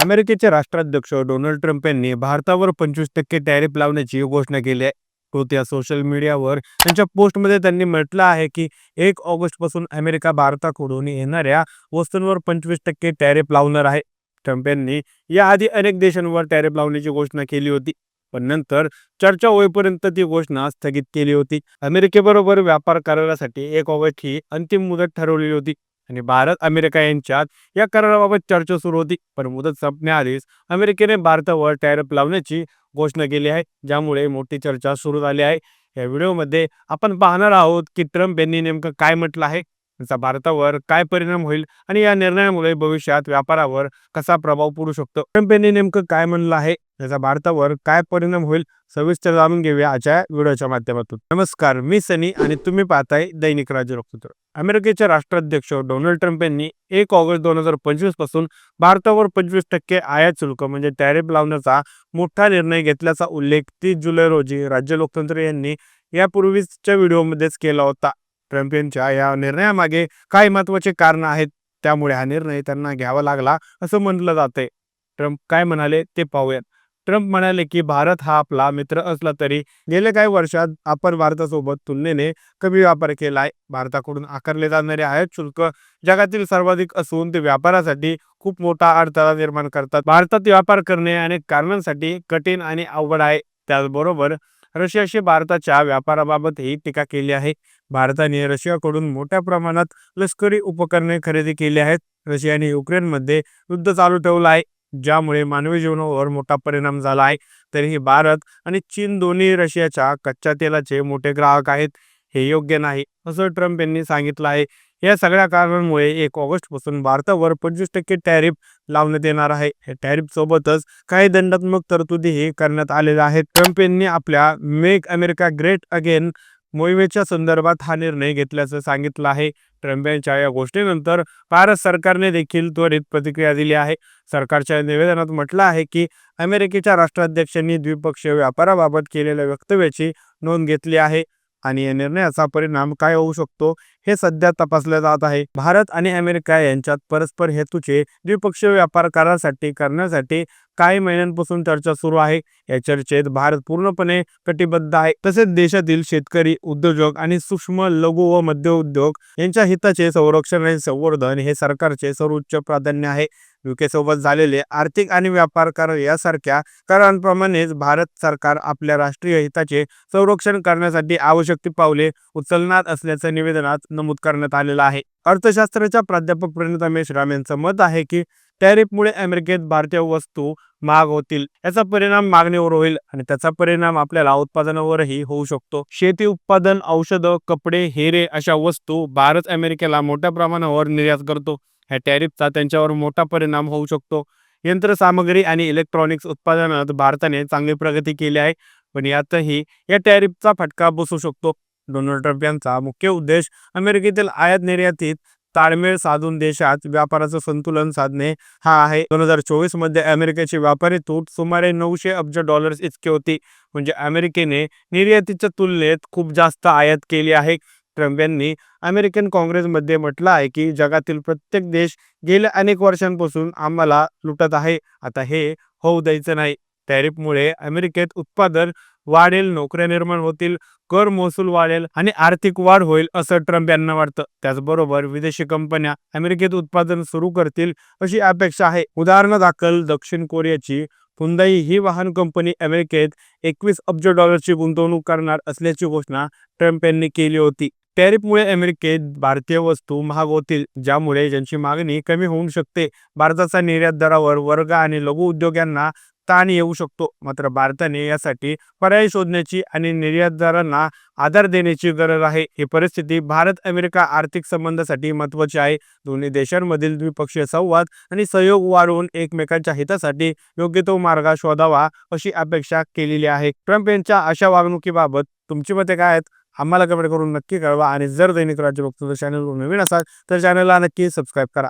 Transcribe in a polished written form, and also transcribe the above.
अमेरिकेचे राष्ट्राध्यक्ष Donald Trump यांनी भारतावर 25% टॅरिफ लावण्याची घोषणा केली आहे. तो त्या सोशल मीडियावर त्यांच्या पोस्टमध्ये त्यांनी म्हटलं आहे की 1 पासून अमेरिका भारताकडून येणाऱ्या वस्तूंवर 25% टॅरिफ लावणार आहे. ट्रम्प यांनी याआधी अनेक देशांवर टॅरिफ लावण्याची घोषणा केली होती, पण नंतर चर्चा होईपर्यंत ती घोषणा स्थगित केली होती. अमेरिकेबरोबर व्यापार करारासाठी 1 ही अंतिम मुदत ठरवलेली होती आणि भारत अमेरिका यांच्यात या कराराबाबत चर्चा सुरू होती. पण मुदत संपण्याआधीच अमेरिकेने भारतावर टॅरिफ लावण्याची घोषणा केली आहे, ज्यामुळे मोठी चर्चा सुरू झाली आहे. या व्हिडिओमध्ये आपण पाहणार आहोत की ट्रम्प यांनी नेमकं काय म्हटलं आहे, त्याचा भारतावर काय परिणाम होईल आणि या निर्णयामुळे भविष्यात व्यापारावर कसा प्रभाव पडू शकतो. ट्रम्प यांनी नेमकं काय म्हणलं आहे, त्याचा भारतावर काय परिणाम होईल, सविस्तर जाणून घेऊया आजच्या व्हिडिओच्या माध्यमातून. नमस्कार, मी सनी आणि तुम्ही पाहताय दैनिक राज्य लोकसूत्र. अमेरिकेचे राष्ट्राध्यक्ष डोनाल्ड ट्रम्प यांनी 1 ऑगस्ट 2025 पासून भारतावर 25% आयात शुल्क म्हणजे टॅरिफ लावण्याचा मोठा निर्णय घेतल्याचा उल्लेख 30 जुलै रोजी राज्य लोकतंत्र यांनी यापूर्वीच्या व्हिडिओमध्येच केला होता. ट्रम्प यांच्या या निर्णयामागे काही महत्त्वाचे कारण आहेत, त्यामुळे हा निर्णय त्यांना घ्यावा लागला असं म्हटलं जाते. ट्रम्प काय म्हणाले ते पाहूयात. ट्रम्प म्हणाले की भारत हा आपला मित्र असला तरी गेल्या काही वर्षात आपण भारतासोबत तुलनेने कमी व्यापार केला आहे. भारताकडून आकारले जाणारे आयात शुल्क जगातील सर्वाधिक असून ते व्यापारासाठी खूप मोठा अडथळा निर्माण करतात. भारतात व्यापार करणे अनेक कारणांसाठी कठीण आणि अवघड आहे. त्याचबरोबर रशियाशी भारताच्या व्यापाराबाबतही टीका केली आहे. भारताने रशियाकडून मोठ्या प्रमाणात लष्करी उपकरणे खरेदी केली आहेत. रशियाने युक्रेनमध्ये युद्ध चालू ठेवलं आहे, ज्यामुळे मानवी जीवनावर मोठा परिणाम झाला आहे. तरीही भारत आणि चीन दोन्ही रशियाच्या कच्च्या तेलाचे मोठे ग्राहक आहेत. हे योग्य नाही असं ट्रम्प यांनी सांगितलं आहे. या सगळ्या कारणांमुळे 1 ऑगस्ट पासून भारतावर 25% टॅरिफ लावण्यात येणार आहे. हे टॅरिफ सोबतच काही दंडात्मक तरतुदीही करण्यात आलेल्या आहेत. ट्रम्प यांनी आपल्या मेक अमेरिका ग्रेट अगेन मोहिमेच्या संदर्भात हा निर्णय घेतल्याचं सांगितलं आहे. ट्रम्प यांच्या या गोष्टीनंतर भारत सरकारने देखील त्वरित प्रतिक्रिया दिली आहे. सरकारच्या निवेदनात म्हटलं आहे की अमेरिकेच्या राष्ट्राध्यक्षांनी द्विपक्षीय व्यापाराबाबत केलेल्या वक्तव्याची नोंद घेतली आहे आणि या निर्णयाचा परिणाम काय होऊ शकतो हे सध्या तपासले जात आहे. भारत आणि अमेरिका यांच्यात परस्पर हेतूचे द्विपक्षीय व्यापार करारासाठी करण्यासाठी काही महिन्यांपासून चर्चा सुरू आहे. या चर्चेत भारत पूर्णपणे कटिबद्ध आहे. तसेच देशातील शेतकरी, उद्योजक आणि सूक्ष्म, लघु व मध्य उद्योग यांच्या हिताचे संरक्षण आणि संवर्धन हे सरकारचे सर्वोच्च प्राधान्य आहे. युके सोबत झालेले आर्थिक आणि व्यापार करार यासारख्या करारांप्रमाणेच भारत सरकार आपल्या राष्ट्रीय हिताचे संरक्षण करण्यासाठी आवश्यक ती पावले उचलणार असल्याचं निवेदनात नमूद करण्यात आलेलं आहे. अर्थशास्त्राच्या प्राध्यापक प्रणिता मेश्राम यांचं मत आहे की टॅरिफमुळे अमेरिकेत भारतीय वस्तू महाग होतील. याचा परिणाम मागणीवर होईल आणि त्याचा परिणाम आपल्याला उत्पादनावरही होऊ शकतो. शेती उत्पादन, औषधं, कपडे, हिरे अशा वस्तू भारत अमेरिकेला मोठ्या प्रमाणावर निर्यात करतो. ह्या टॅरिफचा त्यांच्यावर मोठा परिणाम होऊ शकतो. यंत्रसामग्री आणि इलेक्ट्रॉनिक्स उत्पादनात भारताने चांगली प्रगती केली आहे, पण यातही या टॅरिफचा फटका बसू शकतो. डोनाल्ड ट्रम्प यांचा मुख्य उद्देश अमेरिकेतील आयात निर्यातीत ताळमेळ साधून देशात व्यापाराचं संतुलन साधणे हा आहे. 2024 मध्ये अमेरिकेची व्यापारी तूट सुमारे $900 अब्ज इतकी होती. म्हणजे अमेरिकेने निर्यातीच्या तुलनेत खूप जास्त आयात केली आहे. ट्रम्प यांनी अमेरिकन काँग्रेसमध्ये म्हटलं आहे की जगातील प्रत्येक देश गेल्या अनेक वर्षांपासून आम्हाला लुटत आहे. आता हे होऊ द्यायचं नाही. टॅरिफमुळे अमेरिकेत उत्पादन वाढेल, नोकऱ्या निर्माण होतील, कर महसूल वाढेल आणि आर्थिक वाढ होईल असं ट्रम्प यांना वाटतं. त्याचबरोबर विदेशी कंपन्या अमेरिकेत उत्पादन सुरू करतील अशी अपेक्षा आहे. उदाहरणादाखल दक्षिण कोरियाची हुंदाई ही वाहन कंपनी अमेरिकेत $21 अब्ज गुंतवणूक करणार असल्याची घोषणा ट्रम्प यांनी केली होती. टॅरिफमुळे अमेरिकेत भारतीय वस्तू महाग होतील, ज्यामुळे त्यांची मागणी कमी होऊ शकते. भारताचा निर्यात दरावर वर्ग आणि लघु उद्योगांना ताण येऊ शकतो. मात्र भारताने यासाठी पर्याय शोधण्याची आणि निर्यातदारांना आधार देण्याची गरज आहे. ही परिस्थिती भारत अमेरिका आर्थिक संबंधासाठी महत्त्वाची आहे. दोन्ही देशांमधील द्विपक्षीय संवाद आणि सहयोग वाढवून एकमेकांच्या हितासाठी योग्य तो मार्ग शोधावा अशी अपेक्षा केलेली आहे. ट्रम्प यांच्या अशा वागणुकीबाबत तुमची मते काय आहेत? आम्हाला कमेंट करून नक्की कळवा आणि जर दैनिक राज्य लोकसूत्र चॅनलवर नवीन असाल तर चॅनलला नक्की सबस्क्राईब करा.